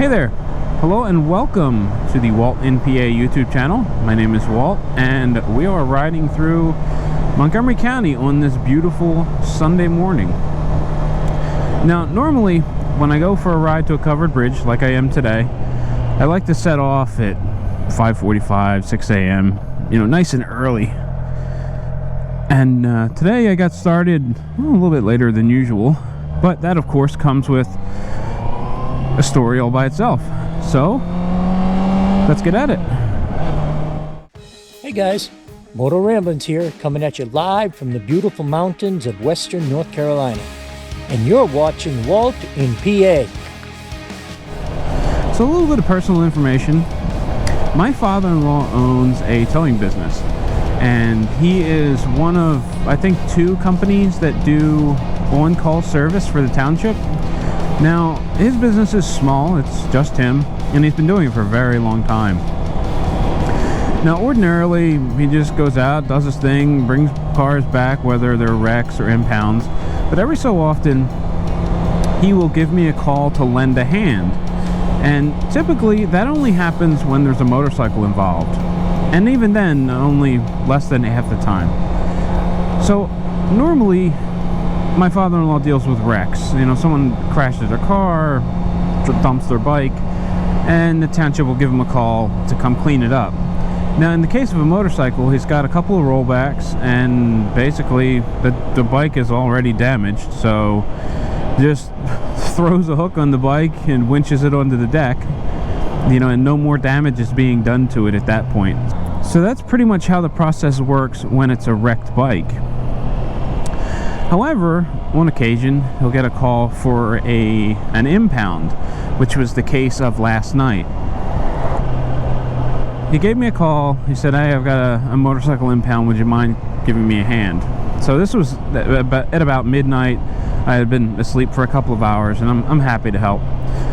Hey there, hello and welcome to the Walt in PA YouTube channel. My name is Walt and we are riding through Montgomery County on this beautiful Sunday morning. Now normally when I go for a ride to a covered bridge like I am today, I like to set off at 5:45, 6 a.m. Nice and early. And today I got started a little bit later than usual, but that of course comes with a story all by itself. So let's get at it. Hey guys, Moto Ramblings here, coming at you live from the beautiful mountains of western North Carolina. And you're watching Walt in PA. So a little bit of personal information. My father-in-law owns a towing business, and he is one of, I think, 2 companies that do on-call service for the township. Now, his business is small, it's just him, and he's been doing it for a very long time. Now, ordinarily, he just goes out, does his thing, brings cars back, whether they're wrecks or impounds, but every so often, he will give me a call to lend a hand. And typically, that only happens when there's a motorcycle involved. And even then, only less than half the time. So, normally, my father-in-law deals with wrecks. Someone crashes their car, dumps their bike, and the township will give him a call to come clean it up. Now, in the case of a motorcycle, he's got a couple of rollbacks, and basically, the bike is already damaged, so just throws a hook on the bike and winches it onto the deck, and no more damage is being done to it at that point. So that's pretty much how the process works when it's a wrecked bike. However, on occasion, he'll get a call for an impound, which was the case of last night. He gave me a call. He said, "Hey, I've got a motorcycle impound. Would you mind giving me a hand?" So this was at about midnight. I had been asleep for a couple of hours, and I'm happy to help.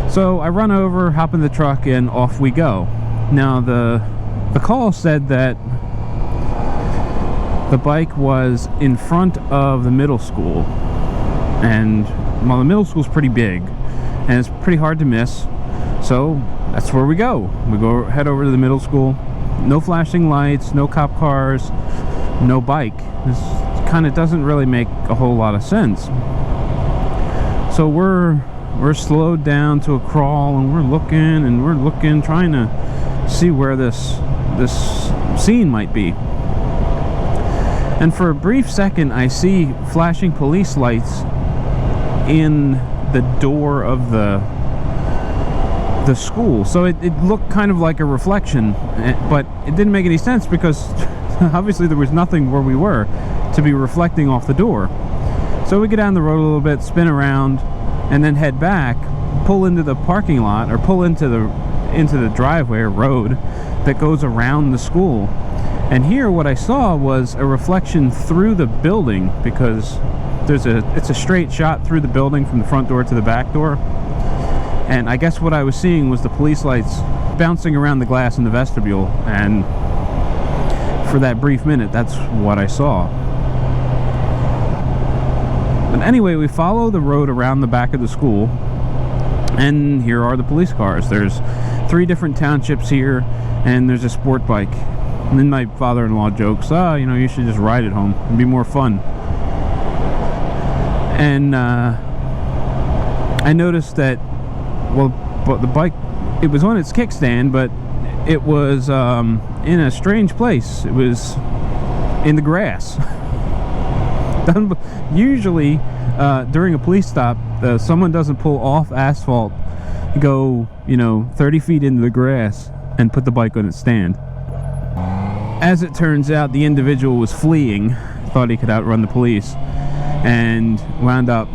So I run over, hop in the truck, and off we go. Now the call said that the bike was in front of the middle school, and well, the middle school's pretty big, and it's pretty hard to miss. So that's where we go. We head over to the middle school. No flashing lights, no cop cars, no bike. This kind of doesn't really make a whole lot of sense. So we're slowed down to a crawl, and we're looking, trying to see where this scene might be. And for a brief second, I see flashing police lights in the door of the school. So it looked kind of like a reflection, but it didn't make any sense because obviously there was nothing where we were to be reflecting off the door. So we get down the road a little bit, spin around, and then head back, pull into the parking lot, or pull into the driveway or road that goes around the school. And here what I saw was a reflection through the building, because it's a straight shot through the building from the front door to the back door. And I guess what I was seeing was the police lights bouncing around the glass in the vestibule, and for that brief minute, that's what I saw. But anyway, we follow the road around the back of the school, and here are the police cars. There's 3 different townships here, and there's a sport bike. And then my father-in-law jokes, you should just ride it home. It'd be more fun. And I noticed that, but the bike, it was on its kickstand, but it was in a strange place. It was in the grass. Usually, during a police stop, someone doesn't pull off asphalt, go 30 feet into the grass, and put the bike on its stand. As it turns out, the individual was fleeing, thought he could outrun the police, and wound up,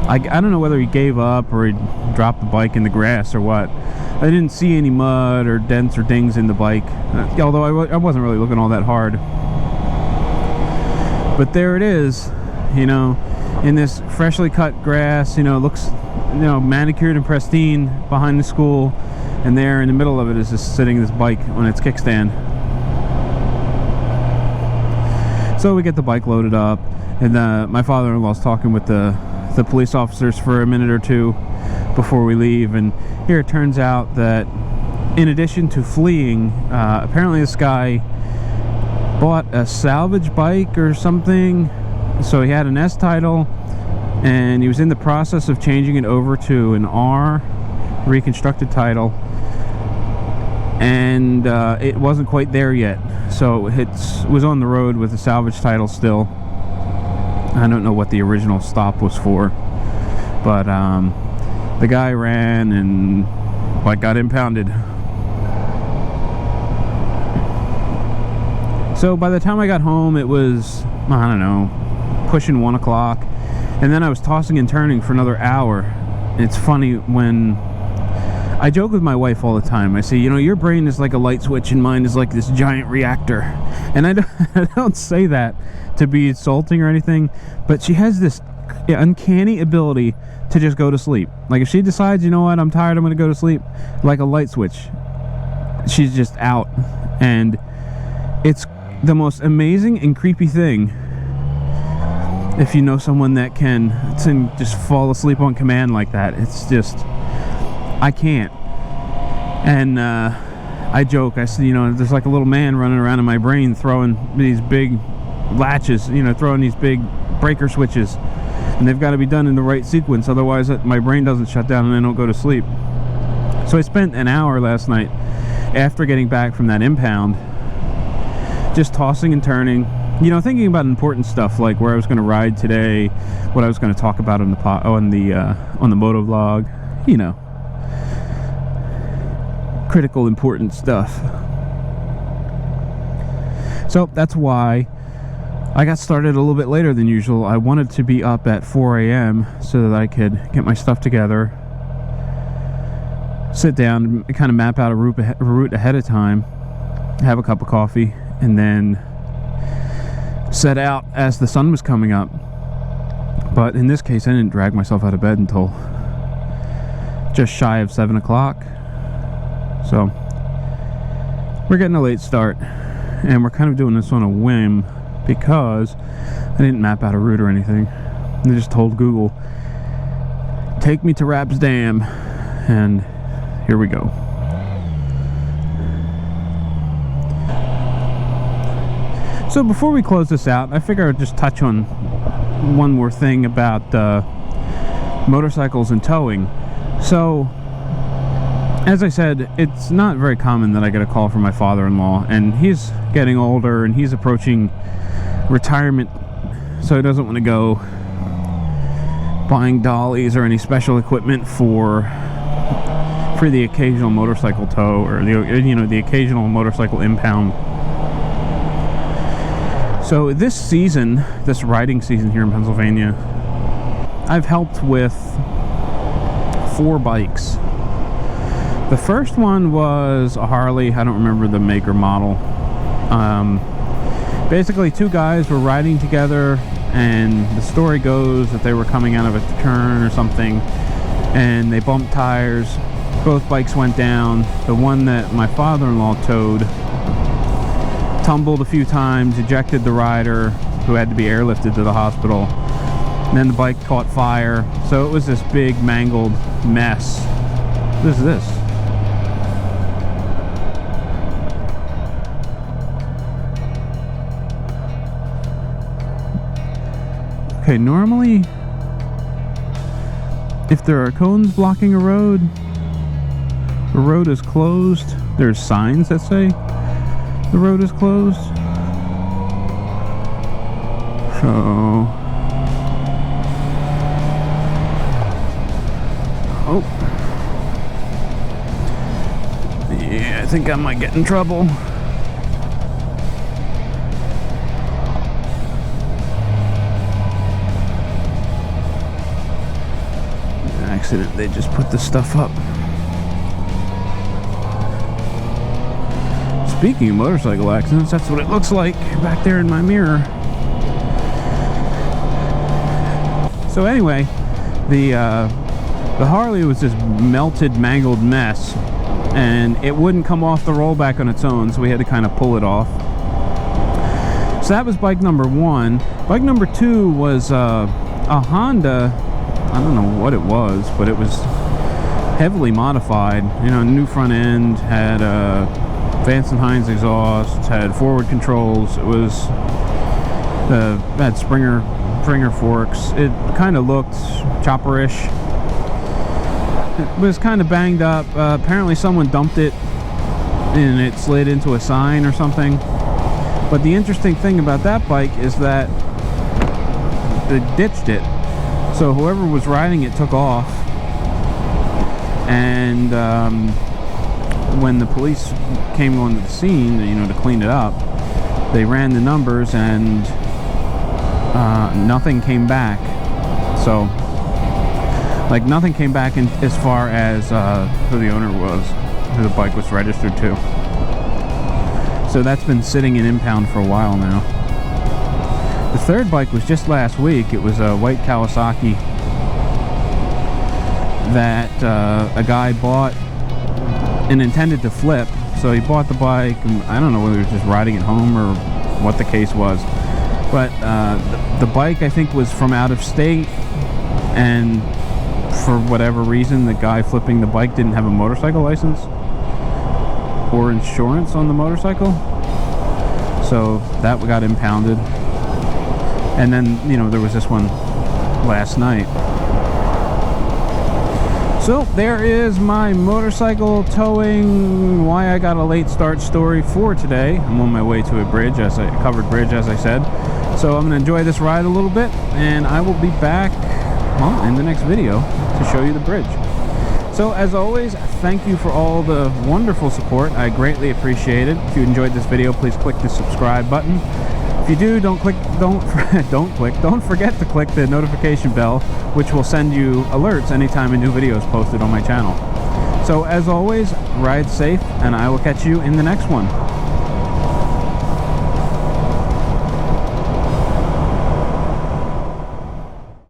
I don't know whether he gave up or he dropped the bike in the grass or what. I didn't see any mud or dents or dings in the bike, although I wasn't really looking all that hard. But there it is, in this freshly cut grass, looks, manicured and pristine behind the school, and there in the middle of it is just sitting this bike on its kickstand. So we get the bike loaded up, and my father-in-law's talking with the the police officers for a minute or two before we leave. And here it turns out that in addition to fleeing, apparently this guy bought a salvage bike or something. So he had an S title, and he was in the process of changing it over to an R reconstructed title, and it wasn't quite there yet, so it was on the road with a salvage title still. I don't know what the original stop was for, but the guy ran and got impounded. So by the time I got home, it was, I don't know, pushing 1 o'clock, and then I was tossing and turning for another hour. It's funny, when I joke with my wife all the time, I say, you know, your brain is like a light switch and mine is like this giant reactor. And I don't say that to be insulting or anything, but she has this uncanny ability to just go to sleep. Like if she decides, you know what, I'm tired, I'm gonna go to sleep, like a light switch, she's just out. And it's the most amazing and creepy thing if you know someone that can just fall asleep on command like that. It's just, I can't. And I joke, I say, you know, there's like a little man running around in my brain throwing these big latches, you know, throwing these big breaker switches, and they've got to be done in the right sequence, otherwise my brain doesn't shut down and I don't go to sleep. So I spent an hour last night after getting back from that impound just tossing and turning, you know, thinking about important stuff like where I was going to ride today, what I was going to talk about on the Motovlog, you know, critical important stuff. So that's why I got started a little bit later than usual. I wanted to be up at 4 a.m. so that I could get my stuff together, sit down, kind of map out a route ahead of time, have a cup of coffee, and then set out as the sun was coming up. But in this case, I didn't drag myself out of bed until just shy of 7 o'clock. So we're getting a late start, and we're kind of doing this on a whim because I didn't map out a route or anything. I just told Google, take me to Rapp's Dam, and here we go. So before we close this out, I figure I'd just touch on one more thing about motorcycles and towing. So, as I said, it's not very common that I get a call from my father-in-law, and he's getting older and he's approaching retirement, so he doesn't want to go buying dollies or any special equipment for the occasional motorcycle tow or the occasional motorcycle impound. So this season, this riding season here in Pennsylvania, I've helped with 4 bikes. The first one was a Harley. I don't remember the make or model. Basically 2 guys were riding together, and the story goes that they were coming out of a turn or something, and they bumped tires. Both bikes went down. The one that my father-in-law towed tumbled a few times, ejected the rider, who had to be airlifted to the hospital. And then the bike caught fire, so it was this big mangled mess. What is this? Okay, normally if there are cones blocking a road is closed, there's signs that say the road is closed. So, oh, yeah, I think I might get in trouble. Accident, they just put this stuff up. Speaking of motorcycle accidents, that's what it looks like back there in my mirror. So anyway, the Harley was this melted, mangled mess, and it wouldn't come off the rollback on its own, so we had to kind of pull it off. So that was bike number 1. Bike number 2 was a Honda I don't know what it was, but it was heavily modified. You know, new front end, had Vance & Hines exhaust, had forward controls. It was had Springer forks. It kind of looked chopperish. It was kind of banged up. Apparently someone dumped it and it slid into a sign or something. But the interesting thing about that bike is that they ditched it. So whoever was riding it took off. And when the police came onto the scene, you know, to clean it up, they ran the numbers and nothing came back. So, like, nothing came back in as far as who the owner was, who the bike was registered to. So that's been sitting in impound for a while now. The third bike was just last week. It was a white Kawasaki that a guy bought and intended to flip. So he bought the bike, and I don't know whether he was just riding it home or what the case was. But the bike, I think, was from out of state, and for whatever reason, the guy flipping the bike didn't have a motorcycle license or insurance on the motorcycle. So that got impounded. And then, you know, there was this one last night. So there is my motorcycle towing, why I got a late start story for today. I'm on my way to a bridge, covered bridge, as I said. So I'm going to enjoy this ride a little bit, and I will be back, well, in the next video to show you the bridge. So as always, thank you for all the wonderful support. I greatly appreciate it. If you enjoyed this video, please click the subscribe button. If you do, don't forget to click the notification bell, which will send you alerts anytime a new video is posted on my channel. So as always, ride safe, and I will catch you in the next one.